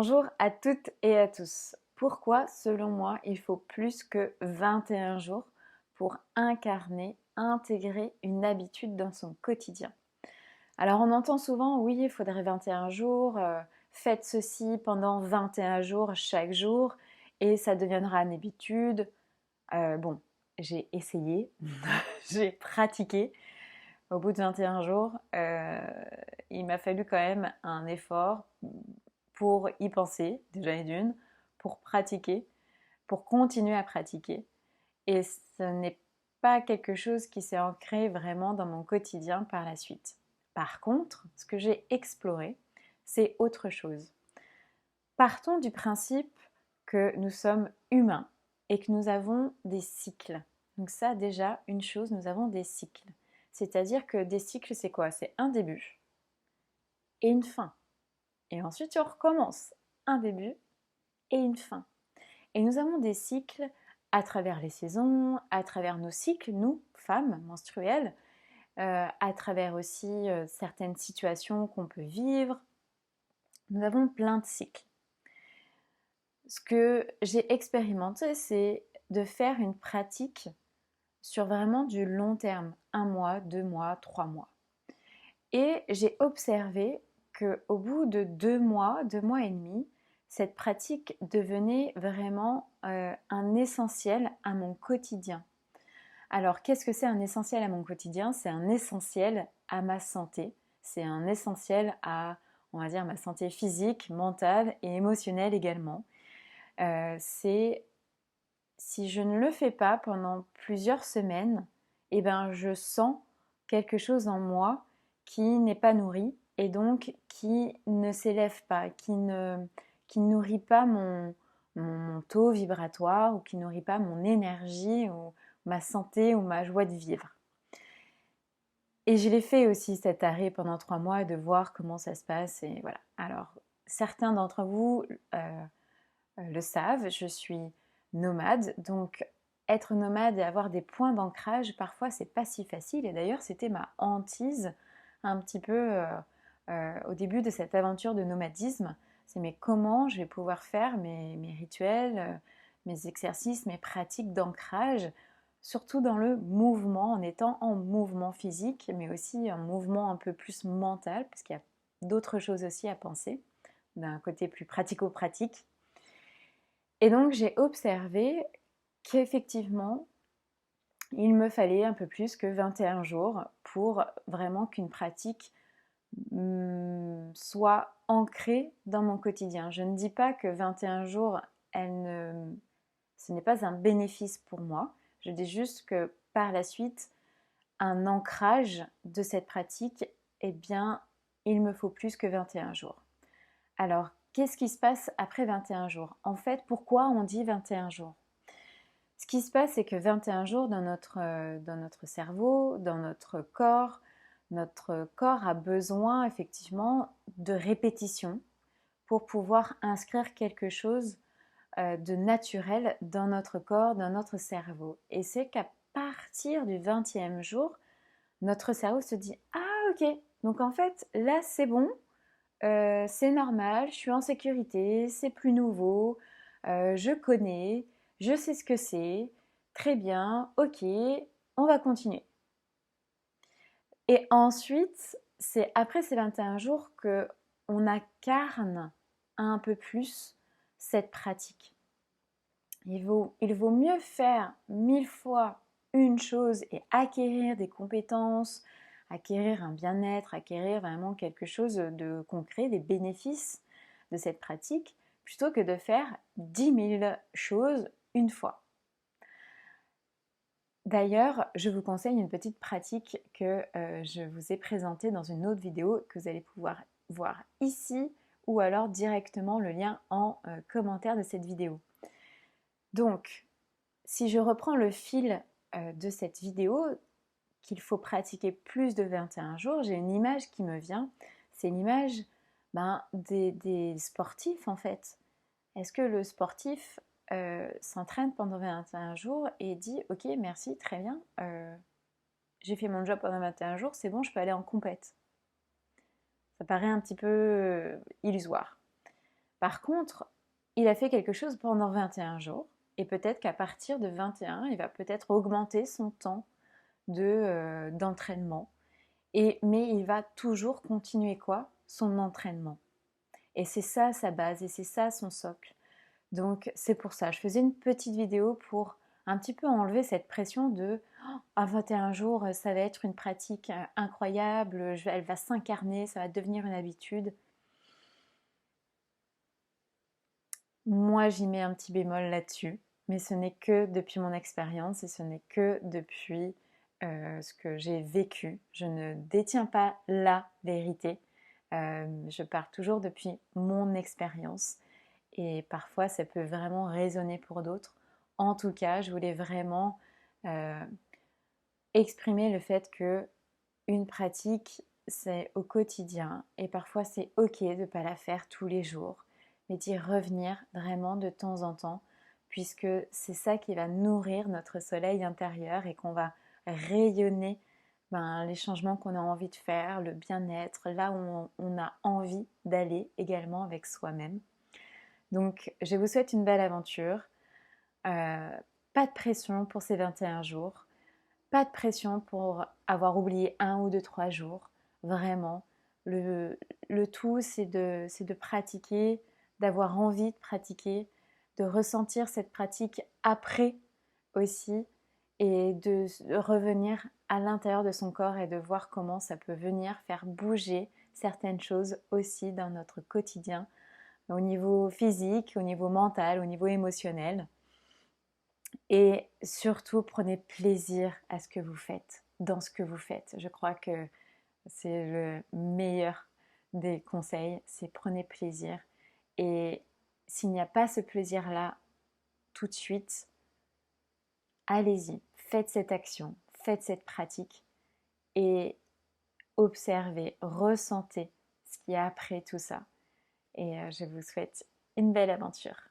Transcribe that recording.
Bonjour à toutes et à tous. Pourquoi, selon moi, il faut plus que 21 jours pour incarner, intégrer une habitude dans son quotidien? Alors on entend souvent, oui, il faudrait 21 jours, faites ceci pendant 21 jours chaque jour et ça deviendra une habitude. Bon, j'ai essayé, j'ai pratiqué. Au bout de 21 jours, il m'a fallu quand même un effort pour y penser, déjà et d'une, pour pratiquer, pour continuer à pratiquer. Et ce n'est pas quelque chose qui s'est ancré vraiment dans mon quotidien par la suite. Par contre, ce que j'ai exploré, c'est autre chose. Partons du principe que nous sommes humains et que nous avons des cycles. Donc ça, déjà, une chose, nous avons des cycles. C'est-à-dire que des cycles, c'est quoi? C'est un début et une fin. Et ensuite, on recommence. Un début et une fin. Et nous avons des cycles à travers les saisons, à travers nos cycles, nous, femmes menstruelles, à travers aussi certaines situations qu'on peut vivre. Nous avons plein de cycles. Ce que j'ai expérimenté, c'est de faire une pratique sur vraiment du long terme, 1 mois, 2 mois, 3 mois. Et j'ai observé qu'au bout de 2 mois, 2 mois et demi, cette pratique devenait vraiment un essentiel à mon quotidien. Alors, qu'est-ce que c'est un essentiel à mon quotidien? C'est un essentiel à ma santé. C'est un essentiel à, on va dire, ma santé physique, mentale et émotionnelle également. C'est si je ne le fais pas pendant plusieurs semaines, eh ben, je sens quelque chose en moi qui n'est pas nourri et donc qui ne s'élève pas, qui ne nourrit pas mon taux vibratoire ou qui ne nourrit pas mon énergie ou ma santé ou ma joie de vivre. Et je l'ai fait aussi cet arrêt pendant 3 mois de voir comment ça se passe et voilà. Alors certains d'entre vous le savent, je suis nomade, donc être nomade et avoir des points d'ancrage, parfois c'est pas si facile. Et d'ailleurs, c'était ma hantise un petit peu au début de cette aventure de nomadisme. C'est mais comment je vais pouvoir faire mes rituels, mes exercices, mes pratiques d'ancrage, surtout dans le mouvement, en étant en mouvement physique, mais aussi en mouvement un peu plus mental, parce qu'il y a d'autres choses aussi à penser, d'un côté plus pratico-pratique. Et donc j'ai observé qu'effectivement, il me fallait un peu plus que 21 jours pour vraiment qu'une pratique soit ancrée dans mon quotidien. Je ne dis pas que 21 jours, ce n'est pas un bénéfice pour moi. Je dis juste que par la suite, un ancrage de cette pratique, eh bien, il me faut plus que 21 jours. Alors, qu'est-ce qui se passe après 21 jours? En fait, pourquoi on dit 21 jours? Ce qui se passe, c'est que 21 jours dans notre cerveau, dans notre corps a besoin effectivement de répétition pour pouvoir inscrire quelque chose de naturel dans notre corps, dans notre cerveau. Et c'est qu'à partir du 20e jour, notre cerveau se dit: ah ok, donc en fait là c'est bon, c'est normal, je suis en sécurité, c'est plus nouveau, je connais, je sais ce que c'est, très bien, ok, on va continuer. Et ensuite, c'est après ces 21 jours que on incarne un peu plus cette pratique. Il vaut mieux faire 1000 fois une chose et acquérir des compétences, acquérir un bien-être, acquérir vraiment quelque chose de concret, des bénéfices de cette pratique, plutôt que de faire 10 000 choses une fois. D'ailleurs, je vous conseille une petite pratique que je vous ai présentée dans une autre vidéo que vous allez pouvoir voir ici ou alors directement le lien en commentaire de cette vidéo. Donc, si je reprends le fil de cette vidéo, qu'il faut pratiquer plus de 21 jours, j'ai une image qui me vient. C'est l'image des sportifs en fait. Est-ce que le sportif s'entraîne pendant 21 jours et dit ok, merci, très bien, j'ai fait mon job pendant 21 jours, c'est bon, je peux aller en compète? Ça paraît un petit peu illusoire. Par contre, il a fait quelque chose pendant 21 jours et peut-être qu'à partir de 21, il va peut-être augmenter son temps d'entraînement. Mais il va toujours continuer quoi? Son entraînement. Et c'est ça sa base et c'est ça son socle. Donc c'est pour ça, je faisais une petite vidéo pour un petit peu enlever cette pression de à 21 jours, ça va être une pratique incroyable, elle va s'incarner, ça va devenir une habitude. Moi, j'y mets un petit bémol là-dessus, mais ce n'est que depuis mon expérience et ce n'est que depuis ce que j'ai vécu. Je ne détiens pas la vérité. Je pars toujours depuis mon expérience et parfois ça peut vraiment résonner pour d'autres. En tout cas, je voulais vraiment euh, exprimer le fait que une pratique, c'est au quotidien et parfois c'est ok de ne pas la faire tous les jours, mais d'y revenir vraiment de temps en temps, puisque c'est ça qui va nourrir notre soleil intérieur et qu'on va rayonner les changements qu'on a envie de faire, le bien-être, là où on a envie d'aller également avec soi-même. Donc je vous souhaite une belle aventure. Pas de pression pour ces 21 jours. Pas de pression pour avoir oublié 1 ou 2, 3 jours. Vraiment, le tout, c'est de pratiquer, d'avoir envie de pratiquer, de ressentir cette pratique après aussi et de revenir à l'intérieur de son corps et de voir comment ça peut venir faire bouger certaines choses aussi dans notre quotidien, au niveau physique, au niveau mental, au niveau émotionnel. Et surtout, prenez plaisir à ce que vous faites, dans ce que vous faites. Je crois que c'est le meilleur des conseils, c'est prenez plaisir. Et s'il n'y a pas ce plaisir-là tout de suite, allez-y, faites cette action, faites cette pratique et observez, ressentez ce qu'il y a après tout ça. Et je vous souhaite une belle aventure.